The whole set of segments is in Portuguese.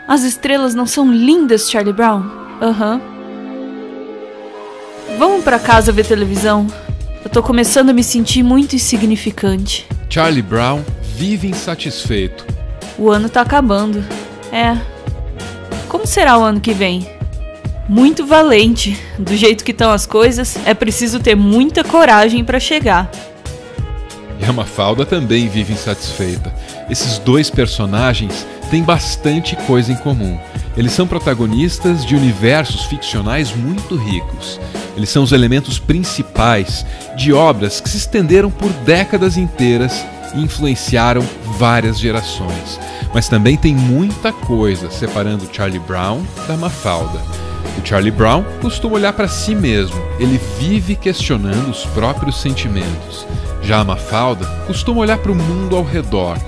As estrelas não são lindas, Charlie Brown? Aham. Vamos pra casa ver televisão? Eu tô começando a me sentir muito insignificante. Charlie Brown vive insatisfeito. O ano tá acabando. Como será o ano que vem? Muito valente. Do jeito que estão as coisas, é preciso ter muita coragem pra chegar. E a Mafalda também vive insatisfeita. Esses dois personagens têm bastante coisa em comum. Eles são protagonistas de universos ficcionais muito ricos. Eles são os elementos principais de obras que se estenderam por décadas inteiras e influenciaram várias gerações. Mas também tem muita coisa separando Charlie Brown da Mafalda. O Charlie Brown costuma olhar para si mesmo. Ele vive questionando os próprios sentimentos. Já a Mafalda costuma olhar para o mundo ao redor.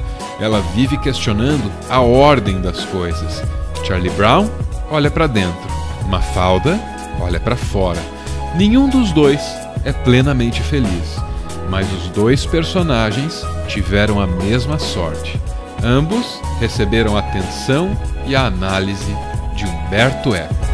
Ela vive questionando a ordem das coisas. Charlie Brown olha para dentro. Mafalda olha para fora. Nenhum dos dois é plenamente feliz, mas os dois personagens tiveram a mesma sorte. Ambos receberam a atenção e a análise de Umberto Eco.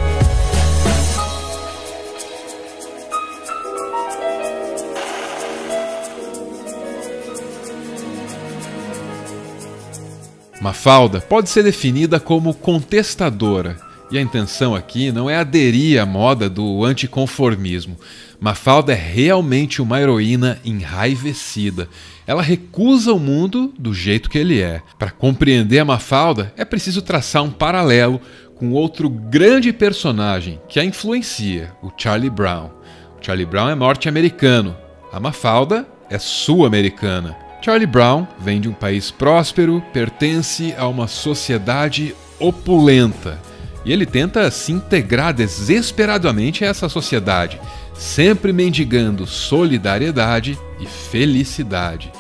Mafalda pode ser definida como contestadora, e a intenção aqui não é aderir à moda do anticonformismo. Mafalda é realmente uma heroína enraivecida. Ela recusa o mundo do jeito que ele é. Para compreender a Mafalda, é preciso traçar um paralelo com outro grande personagem que a influencia, o Charlie Brown. O Charlie Brown é norte-americano, a Mafalda é sul-americana. Charlie Brown vem de um país próspero, pertence a uma sociedade opulenta. E ele tenta se integrar desesperadamente a essa sociedade, sempre mendigando solidariedade e felicidade.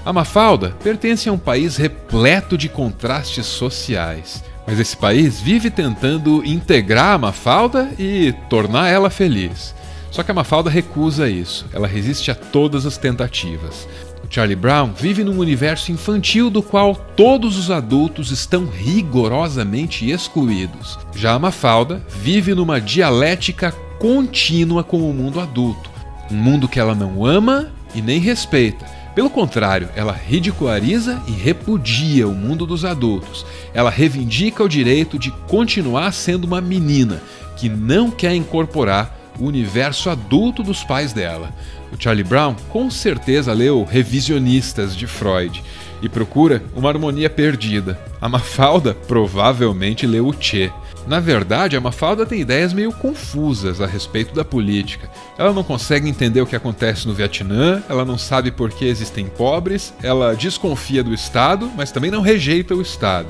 A Mafalda pertence a um país repleto de contrastes sociais. Mas esse país vive tentando integrar a Mafalda e tornar ela feliz. Só que a Mafalda recusa isso, ela resiste a todas as tentativas. Charlie Brown vive num universo infantil do qual todos os adultos estão rigorosamente excluídos. Já a Mafalda vive numa dialética contínua com o mundo adulto. Um mundo que ela não ama e nem respeita. Pelo contrário, ela ridiculariza e repudia o mundo dos adultos. Ela reivindica o direito de continuar sendo uma menina que não quer incorporar o universo adulto dos pais dela. O Charlie Brown com certeza leu Revisionistas de Freud e procura uma harmonia perdida. A Mafalda provavelmente leu o Che. Na verdade, a Mafalda tem ideias meio confusas a respeito da política. Ela não consegue entender o que acontece no Vietnã, ela não sabe por que existem pobres, ela desconfia do Estado, mas também não rejeita o Estado.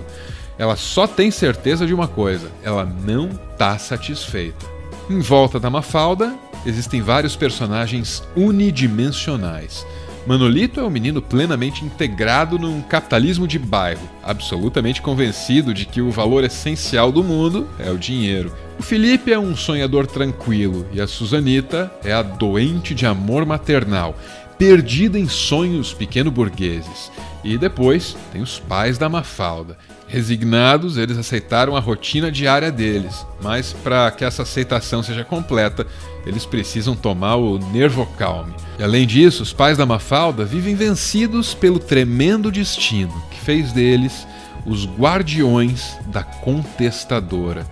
Ela só tem certeza de uma coisa: ela não está satisfeita. Em volta da Mafalda, existem vários personagens unidimensionais. Manolito é um menino plenamente integrado num capitalismo de bairro, absolutamente convencido de que o valor essencial do mundo é o dinheiro. O Felipe é um sonhador tranquilo e a Susanita é a doente de amor maternal, perdida em sonhos pequeno-burgueses. E depois tem os pais da Mafalda. Resignados, eles aceitaram a rotina diária deles, mas para que essa aceitação seja completa, eles precisam tomar o Nervocalme. E além disso, os pais da Mafalda vivem vencidos pelo tremendo destino que fez deles os guardiões da contestadora.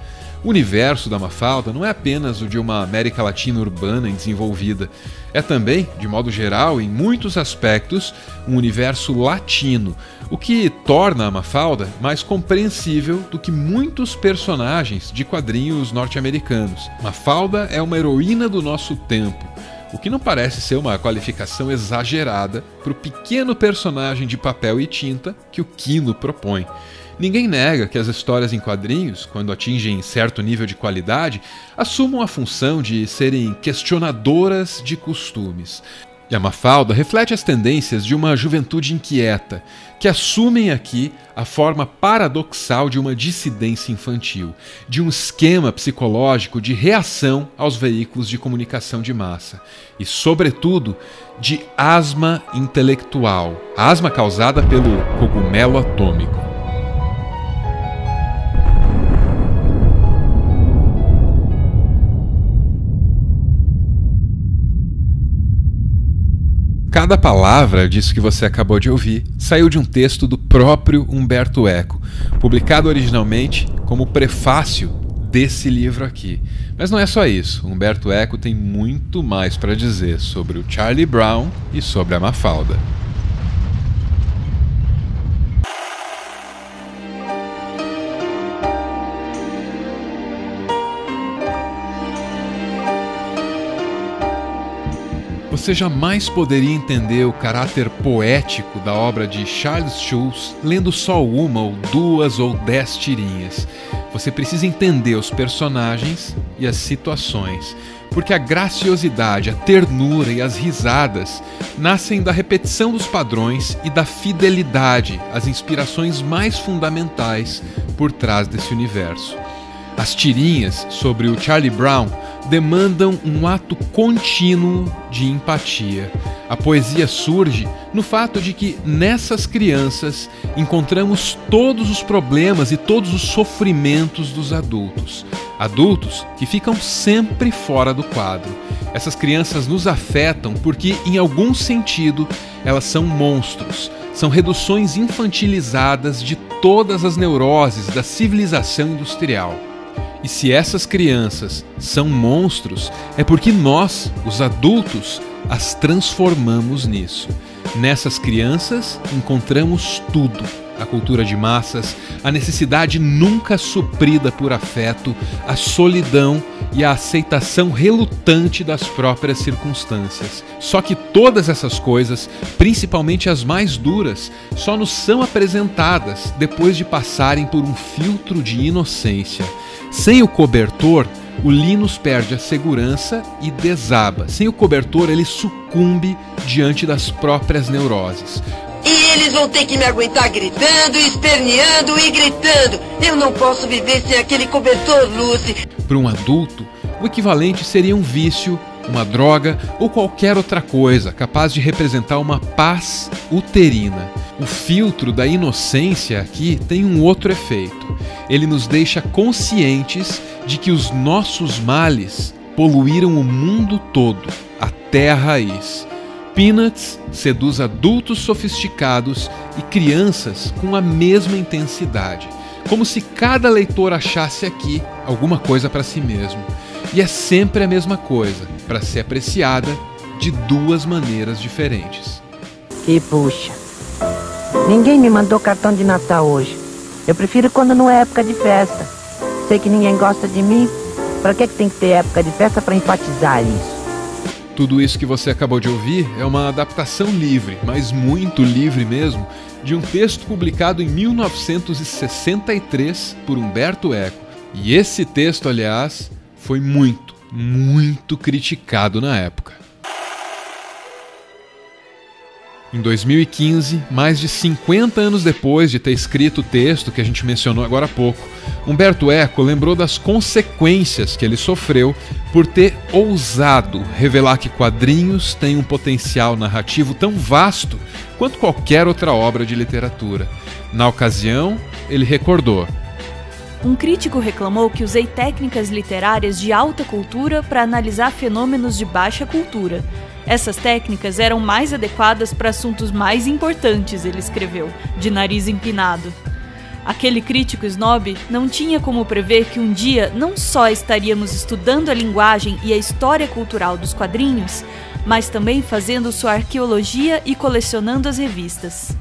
O universo da Mafalda não é apenas o de uma América Latina urbana e desenvolvida. É também, de modo geral, em muitos aspectos, um universo latino, o que torna a Mafalda mais compreensível do que muitos personagens de quadrinhos norte-americanos. Mafalda é uma heroína do nosso tempo, o que não parece ser uma qualificação exagerada para o pequeno personagem de papel e tinta que o Quino propõe. Ninguém nega que as histórias em quadrinhos, quando atingem certo nível de qualidade, assumam a função de serem questionadoras de costumes. E a Mafalda reflete as tendências de uma juventude inquieta, que assumem aqui a forma paradoxal de uma dissidência infantil, de um esquema psicológico de reação aos veículos de comunicação de massa e, sobretudo, de asma intelectual, asma causada pelo cogumelo atômico. Cada palavra disso que você acabou de ouvir saiu de um texto do próprio Umberto Eco, publicado originalmente como prefácio desse livro aqui. Mas não é só isso, Umberto Eco tem muito mais para dizer sobre o Charlie Brown e sobre a Mafalda. Você jamais poderia entender o caráter poético da obra de Charles Schulz lendo só uma ou duas ou 10 tirinhas. Você precisa entender os personagens e as situações, porque a graciosidade, a ternura e as risadas nascem da repetição dos padrões e da fidelidade às inspirações mais fundamentais por trás desse universo. As tirinhas sobre o Charlie Brown demandam um ato contínuo de empatia. A poesia surge no fato de que nessas crianças encontramos todos os problemas e todos os sofrimentos dos adultos. Adultos que ficam sempre fora do quadro. Essas crianças nos afetam porque, em algum sentido, elas são monstros. São reduções infantilizadas de todas as neuroses da civilização industrial. E se essas crianças são monstros, é porque nós, os adultos, as transformamos nisso. Nessas crianças encontramos tudo: a cultura de massas, a necessidade nunca suprida por afeto, a solidão e a aceitação relutante das próprias circunstâncias. Só que todas essas coisas, principalmente as mais duras, só nos são apresentadas depois de passarem por um filtro de inocência. Sem o cobertor, o Linus perde a segurança e desaba. Sem o cobertor, ele sucumbe diante das próprias neuroses. E eles vão ter que me aguentar gritando, esperneando e gritando. Eu não posso viver sem aquele cobertor, Lucy. Para um adulto, o equivalente seria um vício, uma droga ou qualquer outra coisa capaz de representar uma paz uterina. O filtro da inocência aqui tem um outro efeito. Ele nos deixa conscientes de que os nossos males poluíram o mundo todo, até a raiz. Peanuts seduz adultos sofisticados e crianças com a mesma intensidade, como se cada leitor achasse aqui alguma coisa para si mesmo. E é sempre a mesma coisa, para ser apreciada de duas maneiras diferentes. E puxa, ninguém me mandou cartão de Natal hoje. Eu prefiro quando não é época de festa. Sei que ninguém gosta de mim. Para que tem que ter época de festa para enfatizar isso? Tudo isso que você acabou de ouvir é uma adaptação livre, mas muito livre mesmo, de um texto publicado em 1963 por Umberto Eco. E esse texto, aliás, foi muito criticado na época. Em 2015, mais de 50 anos depois de ter escrito o texto que a gente mencionou agora há pouco, Umberto Eco lembrou das consequências que ele sofreu por ter ousado revelar que quadrinhos têm um potencial narrativo tão vasto quanto qualquer outra obra de literatura. Na ocasião, ele recordou: um crítico reclamou que usei técnicas literárias de alta cultura para analisar fenômenos de baixa cultura. Essas técnicas eram mais adequadas para assuntos mais importantes, ele escreveu, de nariz empinado. Aquele crítico snob não tinha como prever que um dia não só estaríamos estudando a linguagem e a história cultural dos quadrinhos, mas também fazendo sua arqueologia e colecionando as revistas.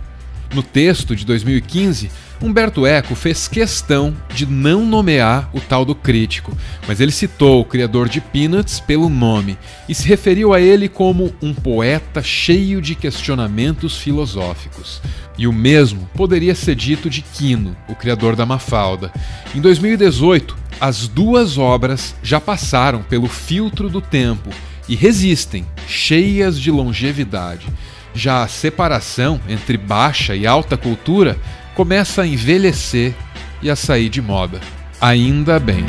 No texto de 2015, Umberto Eco fez questão de não nomear o tal do crítico, mas ele citou o criador de Peanuts pelo nome e se referiu a ele como um poeta cheio de questionamentos filosóficos. E o mesmo poderia ser dito de Quino, o criador da Mafalda. Em 2018, as duas obras já passaram pelo filtro do tempo e resistem, cheias de longevidade. Já a separação entre baixa e alta cultura começa a envelhecer e a sair de moda. Ainda bem.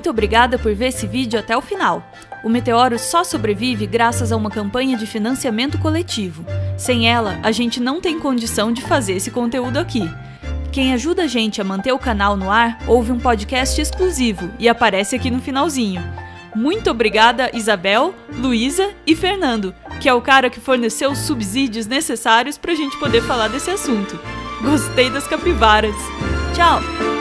Muito obrigada por ver esse vídeo até o final. O Meteoro só sobrevive graças a uma campanha de financiamento coletivo. Sem ela, a gente não tem condição de fazer esse conteúdo aqui. Quem ajuda a gente a manter o canal no ar, ouve um podcast exclusivo e aparece aqui no finalzinho. Muito obrigada, Isabel, Luísa e Fernando, que é o cara que forneceu os subsídios necessários pra gente poder falar desse assunto. Gostei das capivaras. Tchau!